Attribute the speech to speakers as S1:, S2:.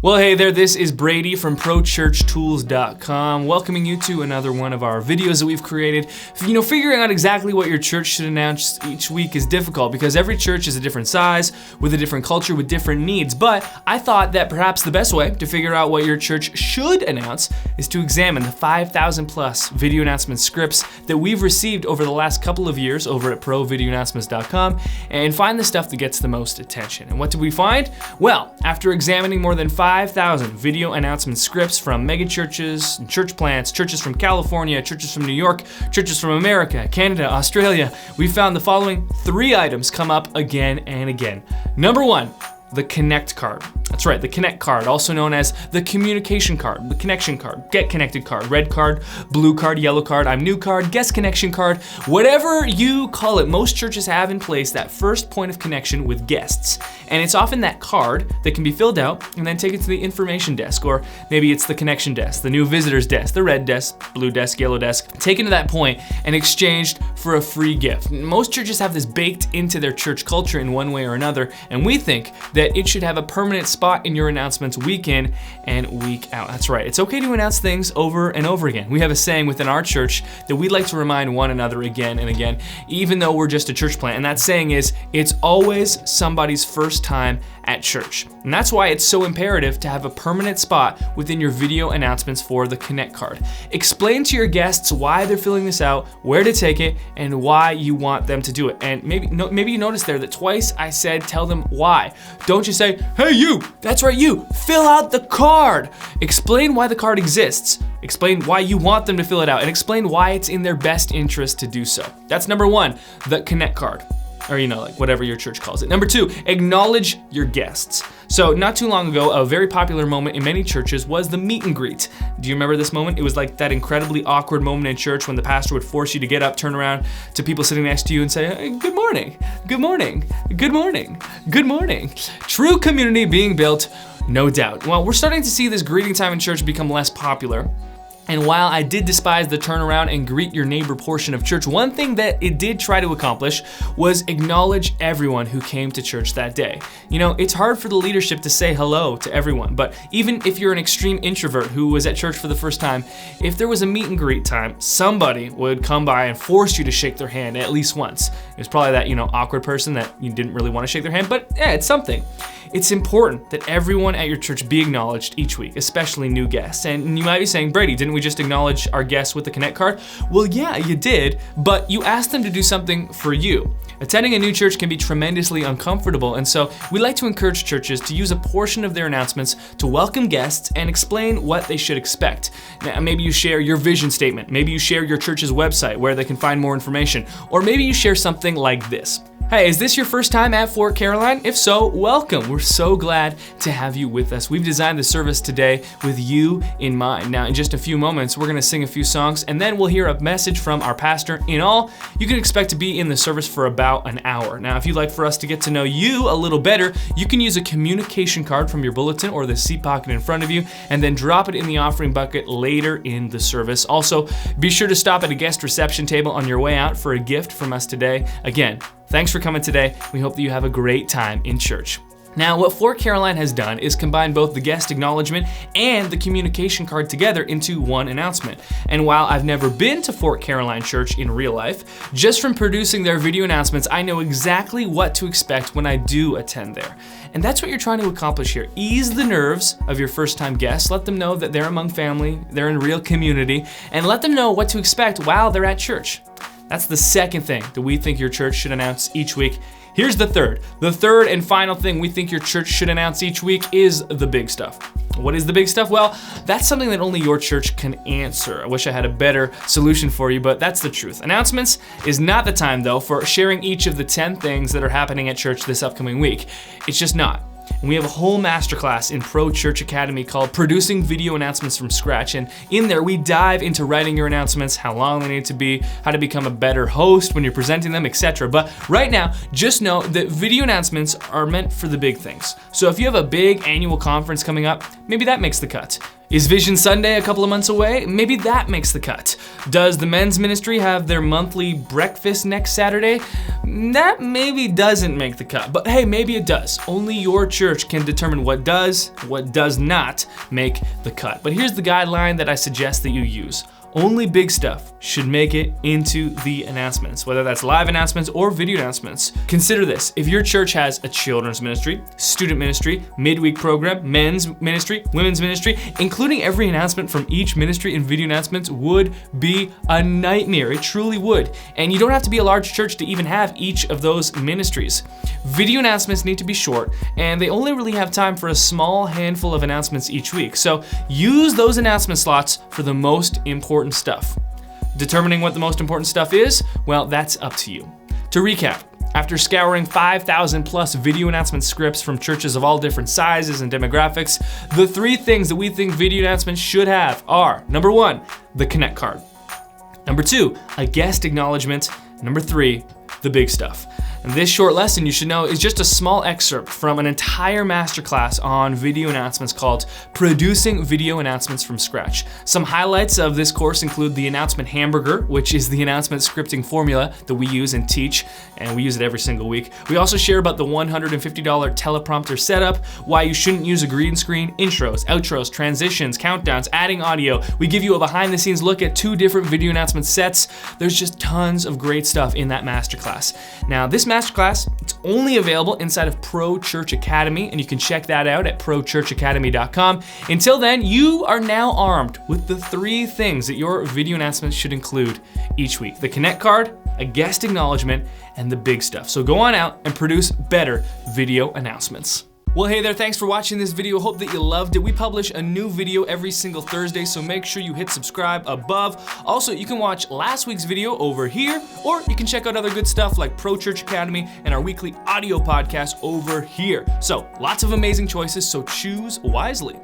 S1: Well, hey there, this is Brady from ProChurchTools.com, welcoming you to another one of our videos that we've created. Figuring out exactly what your church should announce each week is difficult because every church is a different size, with a different culture, with different needs. But I thought that perhaps the best way to figure out what your church should announce is to examine the 5,000 plus video announcement scripts that we've received over the last couple of years over at ProVideoAnnouncements.com and find the stuff that gets the most attention. And what did we find? Well, after examining more than 5,000 video announcement scripts from megachurches and church plants, churches from California, churches from New York, churches from America, Canada, Australia, we found the following 3 items come up again and again. Number 1, the Connect card. That's right, the Connect card, also known as the communication card, the connection card, get connected card, red card, blue card, yellow card, I'm new card, guest connection card, whatever you call it. Most churches have in place that first point of connection with guests. And it's often that card that can be filled out and then taken to the information desk, or maybe it's the connection desk, the new visitor's desk, the red desk, blue desk, yellow desk, taken to that point and exchanged for a free gift. Most churches have this baked into their church culture in one way or another, and we think that it should have a permanent spot in your announcements week in and week out. That's right, it's okay to announce things over and over again. We have a saying within our church that we'd like to remind one another again and again, even though we're just a church plant. And that saying is, it's always somebody's first time at church. And that's why it's so imperative to have a permanent spot within your video announcements for the Connect card. Explain to your guests why they're filling this out, where to take it, and why you want them to do it. And maybe you noticed there that twice I said tell them why. Don't just say, hey you, that's right you, fill out the card. Explain why the card exists. Explain why you want them to fill it out, and explain why it's in their best interest to do so. That's number 1, the Connect card. Or whatever your church calls it. Number 2, acknowledge your guests. So not too long ago, a very popular moment in many churches was the meet and greet. Do you remember this moment? It was like that incredibly awkward moment in church when the pastor would force you to get up, turn around to people sitting next to you and say, hey, good morning, good morning, good morning, good morning. True community being built, no doubt. Well, we're starting to see this greeting time in church become less popular. And while I did despise the turnaround and greet your neighbor portion of church, one thing that it did try to accomplish was acknowledge everyone who came to church that day. It's hard for the leadership to say hello to everyone, but even if you're an extreme introvert who was at church for the first time, if there was a meet and greet time, somebody would come by and force you to shake their hand at least once. It was probably that, awkward person that you didn't really want to shake their hand, but yeah, it's something. It's important that everyone at your church be acknowledged each week, especially new guests. And you might be saying, Brady, didn't we just acknowledge our guests with the Connect card? Well, yeah, you did, but you asked them to do something for you. Attending a new church can be tremendously uncomfortable, and so we like to encourage churches to use a portion of their announcements to welcome guests and explain what they should expect. Now, maybe you share your vision statement, maybe you share your church's website where they can find more information, or maybe you share something like this. Hey, is this your first time at Fort Caroline? If so, welcome. We're so glad to have you with us. We've designed the service today with you in mind. Now, in just a few moments, we're going to sing a few songs, and then we'll hear a message from our pastor. In all, you can expect to be in the service for about an hour. Now, if you'd like for us to get to know you a little better, you can use a communication card from your bulletin or the seat pocket in front of you, and then drop it in the offering bucket later in the service. Also, be sure to stop at a guest reception table on your way out for a gift from us today. Again, thanks for coming today. We hope that you have a great time in church. Now, what Fort Caroline has done is combine both the guest acknowledgement and the communication card together into one announcement. And while I've never been to Fort Caroline Church in real life, just from producing their video announcements, I know exactly what to expect when I do attend there. And that's what you're trying to accomplish here. Ease the nerves of your first-time guests, let them know that they're among family, they're in real community, and let them know what to expect while they're at church. That's the second thing that we think your church should announce each week. Here's the third. The third and final thing we think your church should announce each week is the big stuff. What is the big stuff? Well, that's something that only your church can answer. I wish I had a better solution for you, but that's the truth. Announcements is not the time, though, for sharing each of the 10 things that are happening at church this upcoming week. It's just not. And we have a whole masterclass in Pro Church Academy called Producing Video Announcements from Scratch. And in there, we dive into writing your announcements, how long they need to be, how to become a better host when you're presenting them, etc. But right now, just know that video announcements are meant for the big things. So if you have a big annual conference coming up, maybe that makes the cut. Is Vision Sunday a couple of months away? Maybe that makes the cut. Does the men's ministry have their monthly breakfast next Saturday? That maybe doesn't make the cut, but hey, maybe it does. Only your church can determine what does not make the cut. But here's the guideline that I suggest that you use. Only big stuff should make it into the announcements, whether that's live announcements or video announcements. Consider this: if your church has a children's ministry, student ministry, midweek program, men's ministry, women's ministry, including every announcement from each ministry and video announcements would be a nightmare. It truly would. And you don't have to be a large church to even have each of those ministries. Video announcements need to be short, and they only really have time for a small handful of announcements each week. So use those announcement slots for the most important stuff. Determining what the most important stuff is, well, that's up to you. To recap, after scouring 5,000 plus video announcement scripts from churches of all different sizes and demographics, the 3 things that we think video announcements should have are: number 1, the Connect card; number 2, a guest acknowledgement; number 3, the big stuff. And this short lesson, you should know, is just a small excerpt from an entire masterclass on video announcements called Producing Video Announcements from Scratch. Some highlights of this course include the announcement hamburger, which is the announcement scripting formula that we use and teach, and we use it every single week. We also share about the $150 teleprompter setup, why you shouldn't use a green screen, intros, outros, transitions, countdowns, adding audio. We give you a behind the scenes look at 2 different video announcement sets. There's just tons of great stuff in that masterclass. Now, this masterclass, it's only available inside of Pro Church Academy, and you can check that out at prochurchacademy.com. Until then, you are now armed with the 3 things that your video announcements should include each week: the Connect card, a guest acknowledgement, and the big stuff. So go on out and produce better video announcements. Well, hey there, thanks for watching this video. Hope that you loved it. We publish a new video every single Thursday, so make sure you hit subscribe above. Also, you can watch last week's video over here, or you can check out other good stuff like Pro Church Academy and our weekly audio podcast over here. So, lots of amazing choices, so choose wisely.